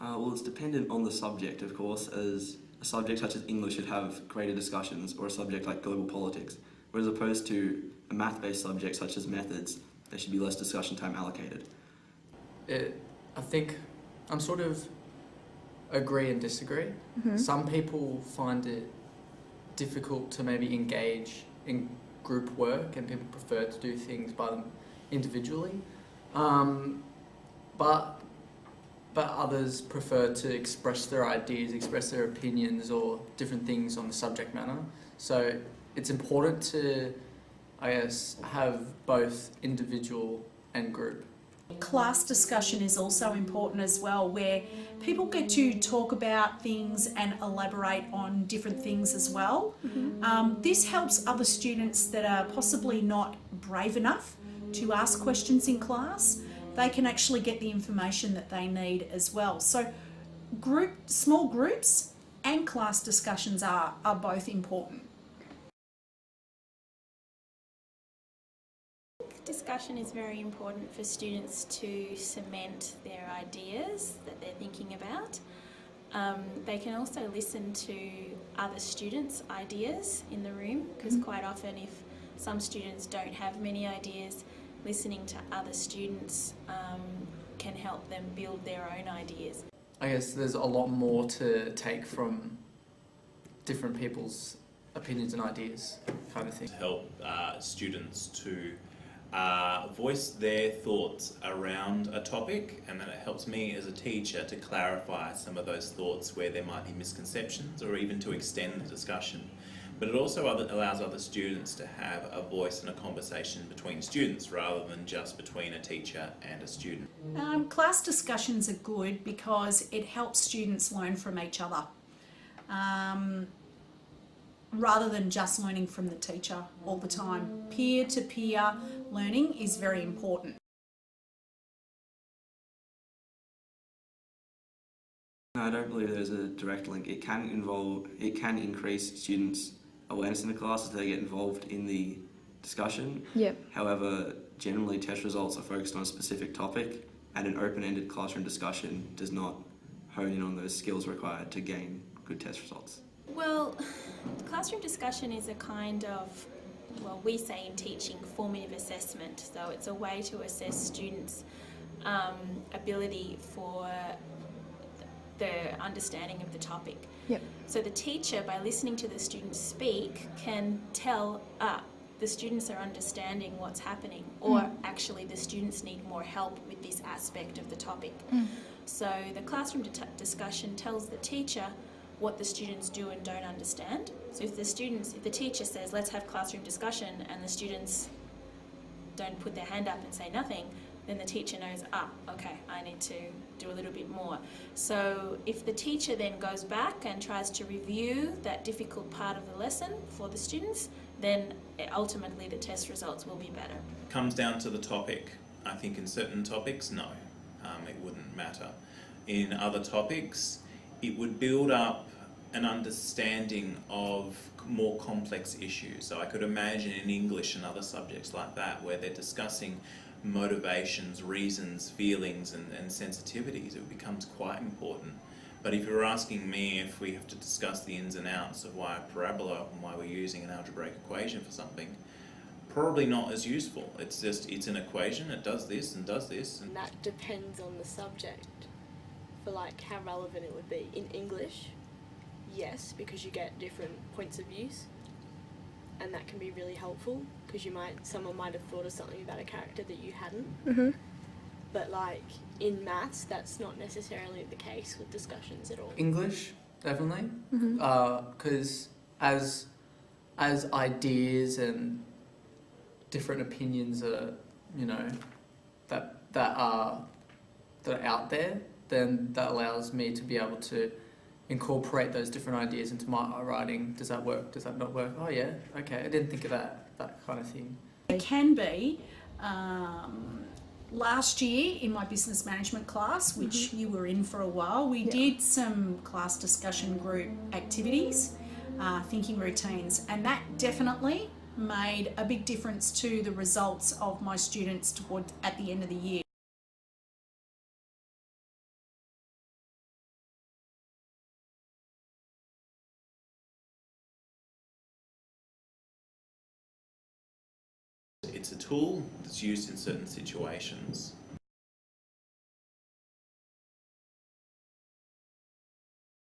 Well, it's dependent on the subject, of course, as a subject such as English should have greater discussions, or a subject like global politics, whereas opposed to a math-based subject such as methods, there should be less discussion time allocated. I think I'm sort of agree and disagree. Some people find it difficult to maybe engage in group work, and people prefer to do things by them individually. But others prefer to express their ideas, express their opinions or different things on the subject matter. So it's important to, I guess, have both individual and group. Class discussion is also important as well, where people get to talk about things and elaborate on different things as well. This helps other students that are possibly not brave enough to ask questions in class. They can actually get the information that they need as well. So small groups and class discussions are both important. Discussion is very important for students to cement their ideas that they're thinking about. They can also listen to other students' ideas in the room, because quite often if some students don't have many ideas, listening to other students can help them build their own ideas. I guess there's a lot more to take from different people's opinions and ideas, kind of thing. To help students to voice their thoughts around a topic, and then it helps me as a teacher to clarify some of those thoughts where there might be misconceptions, or even to extend the discussion. But it also allows other students to have a voice and a conversation between students rather than just between a teacher and a student. Class discussions are good because it helps students learn from each other, rather than just learning from the teacher all the time. Peer-to-peer learning is very important. No, I don't believe there's a direct link. It can increase students' awareness in the class as they get involved in the discussion. However, generally test results are focused on a specific topic, and an open-ended classroom discussion does not hone in on those skills required to gain good test results. Well, classroom discussion is a kind of, well, we say in teaching, formative assessment. So it's a way to assess students' ability for the understanding of the topic. So the teacher, by listening to the students speak, can tell, the students are understanding what's happening, or actually the students need more help with this aspect of the topic. So the classroom discussion tells the teacher what the students do and don't understand. So if the teacher says, let's have classroom discussion, and the students don't put their hand up and say nothing, then the teacher knows, okay, I need to do a little bit more. So if the teacher then goes back and tries to review that difficult part of the lesson for the students, then ultimately the test results will be better. Comes down to the topic. I think in certain topics, no, it wouldn't matter. In other topics, it would build up an understanding of more complex issues. So I could imagine in English and other subjects like that, where they're discussing motivations, reasons, feelings and sensitivities, it becomes quite important. But if you're asking me if we have to discuss the ins and outs of why a parabola and why we're using an algebraic equation for something, probably not as useful. It's just, it's an equation, it does this and does this. And that depends on the subject for like how relevant it would be. In English, yes, because you get different points of views, and that can be really helpful because someone might have thought of something about a character that you hadn't. But like in maths, that's not necessarily the case with discussions at all. English, definitely, because as ideas and different opinions are, that are out there, then that allows me to be able to incorporate those different ideas into my writing. Does that work? Does that not work? Oh yeah, okay, I didn't think of that kind of thing. It can be. Last year in my business management class, which you were in for a while, we did some class discussion group activities, thinking routines, and that definitely made a big difference to the results of my students at the end of the year. tool that's used in certain situations.